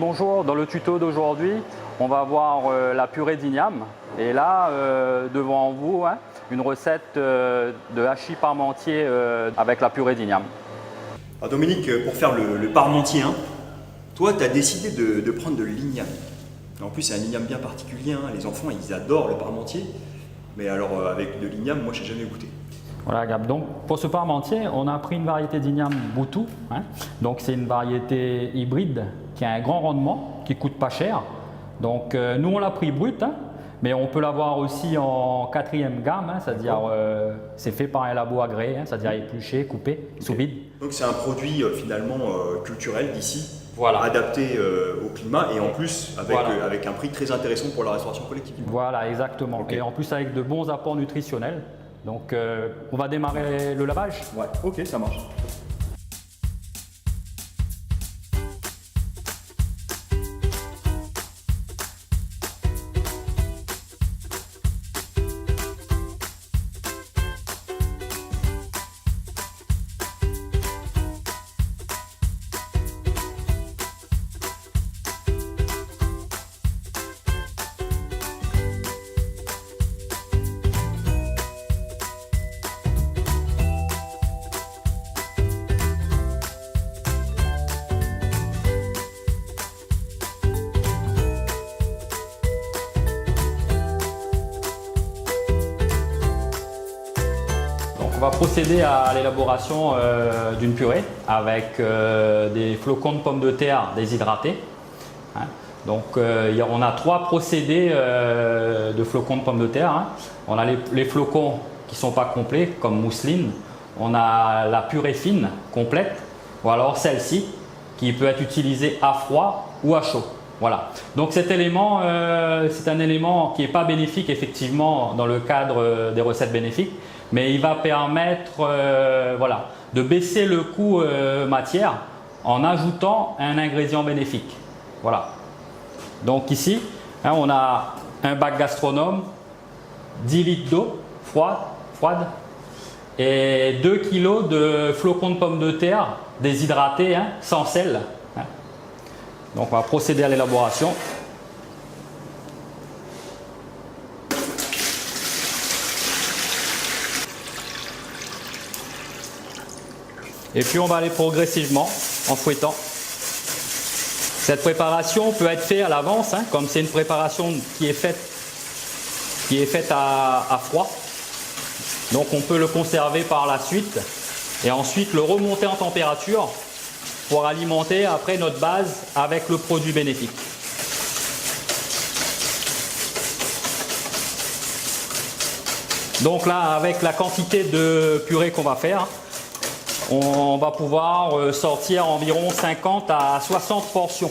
bonjour, dans le tuto d'aujourd'hui, on va voir la purée d'igname. Et là, devant vous, une recette de hachis parmentier avec la purée d'igname. Alors Dominique, pour faire le parmentier, toi tu as décidé de prendre de l'igname. En plus c'est un igname bien particulier, les enfants ils adorent le parmentier. Mais alors avec de l'igname, moi j'ai jamais goûté. Voilà Gab, donc pour ce parmentier, on a pris une variété d'igname Boutou. Donc c'est une variété hybride qui a un grand rendement, qui coûte pas cher. Donc nous on l'a pris brut, mais on peut l'avoir aussi en quatrième gamme, c'est-à-dire c'est fait par un labo agréé, c'est-à-dire épluché, coupé, sous vide. Donc c'est un produit finalement culturel d'ici, voilà, adapté au climat et en plus avec un prix très intéressant pour la restauration collective. Voilà, exactement. Okay. Et en plus avec de bons apports nutritionnels. Donc on va démarrer le lavage. Ouais, ok, ça marche. On va procéder à l'élaboration d'une purée avec des flocons de pommes de terre déshydratés. Donc on a trois procédés de flocons de pommes de terre. On a les flocons qui ne sont pas complets comme mousseline. On a la purée fine complète ou alors celle-ci qui peut être utilisée à froid ou à chaud. Voilà. Donc cet élément, c'est un élément qui n'est pas bénéfique effectivement dans le cadre des recettes bénéfiques, mais il va permettre de baisser le coût matière en ajoutant un ingrédient bénéfique. Voilà. Donc ici, on a un bac gastronome, 10 litres d'eau froide et 2 kg de flocons de pommes de terre déshydratés sans sel. Donc on va procéder à l'élaboration. Et puis on va aller progressivement en fouettant. Cette préparation peut être faite à l'avance, comme c'est une préparation qui est faite à froid. Donc on peut le conserver par la suite et ensuite le remonter en température pour alimenter après notre base avec le produit bénéfique. Donc là, avec la quantité de purée qu'on va faire, on va pouvoir sortir environ 50 à 60 portions.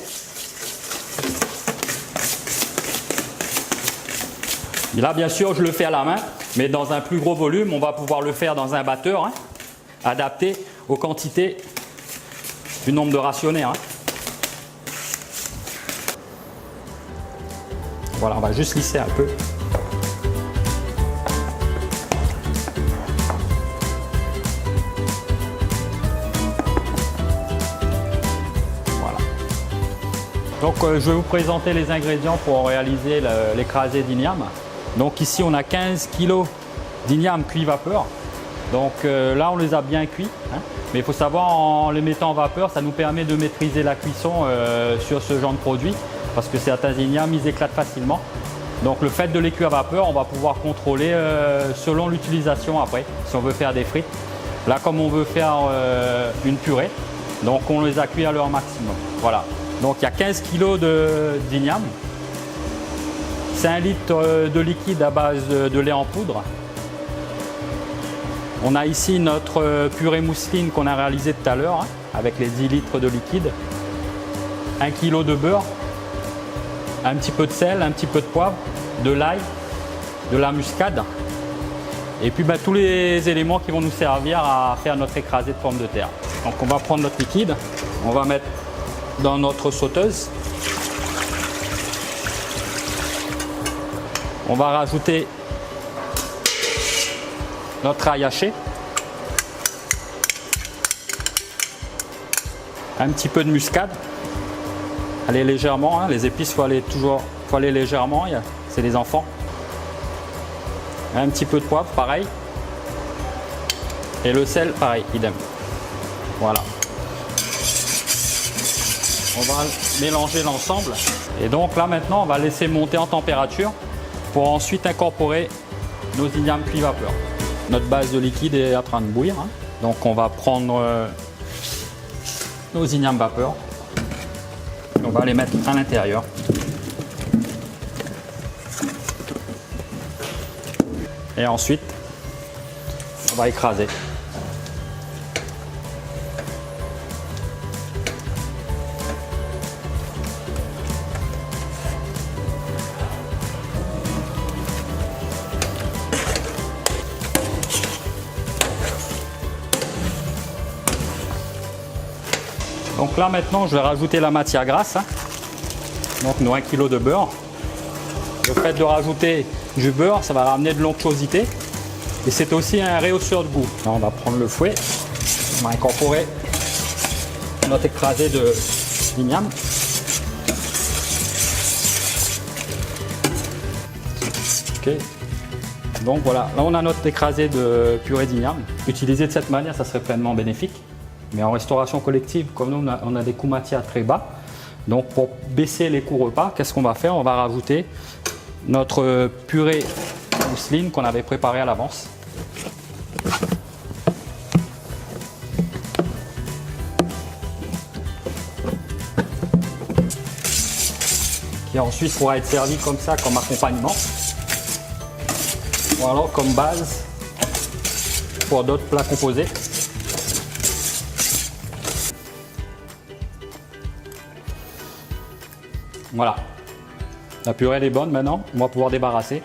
Et là, bien sûr, je le fais à la main, mais dans un plus gros volume, on va pouvoir le faire dans un batteur adapté aux quantités du nombre de rationnés. Voilà, on va juste lisser un peu. Voilà. Donc je vais vous présenter les ingrédients pour réaliser l'écrasé d'igname. Donc ici on a 15 kg d'igname cuit vapeur. Donc là on les a bien cuits. Mais il faut savoir, en les mettant en vapeur, ça nous permet de maîtriser la cuisson sur ce genre de produit parce que certains ignames, ils éclatent facilement. Donc le fait de les cuire à vapeur, on va pouvoir contrôler selon l'utilisation après, si on veut faire des frites. Là, comme on veut faire une purée, donc on les a cuits à leur maximum. Voilà. Donc il y a 15 kg d'igname, 5 litres de liquide à base de lait en poudre. On a ici notre purée mousseline qu'on a réalisée tout à l'heure avec les 10 litres de liquide, 1 kg de beurre, un petit peu de sel, un petit peu de poivre, de l'ail, de la muscade et puis tous les éléments qui vont nous servir à faire notre écrasé de pommes de terre. Donc on va prendre notre liquide, on va mettre dans notre sauteuse. On va rajouter notre ail haché, un petit peu de muscade, aller légèrement, hein. Les épices, faut aller légèrement, c'est les enfants. Un petit peu de poivre, pareil. Et le sel, pareil, idem. Voilà. On va mélanger l'ensemble. Et donc là maintenant, on va laisser monter en température pour ensuite incorporer nos ignames cuits vapeur. Notre base de liquide est en train de bouillir, hein. Donc on va prendre nos ignames vapeur. On va les mettre à l'intérieur. Et ensuite, on va écraser. Donc là maintenant, je vais rajouter la matière grasse, hein. Donc nos 1 kg de beurre. Le fait de rajouter du beurre, ça va ramener de l'onctuosité et c'est aussi un rehausseur de goût. Là, on va prendre le fouet, on va incorporer notre écrasé de l'igname. Ok. Donc voilà, là on a notre écrasé de purée d'igname. Utilisé de cette manière, ça serait pleinement bénéfique. Mais en restauration collective, comme nous, on a des coûts matières très bas. Donc pour baisser les coûts repas, qu'est-ce qu'on va faire? On va rajouter notre purée mousseline qu'on avait préparée à l'avance. Qui ensuite pourra être servi comme ça, comme accompagnement. Ou alors comme base pour d'autres plats composés. Voilà, la purée elle est bonne maintenant, on va pouvoir débarrasser.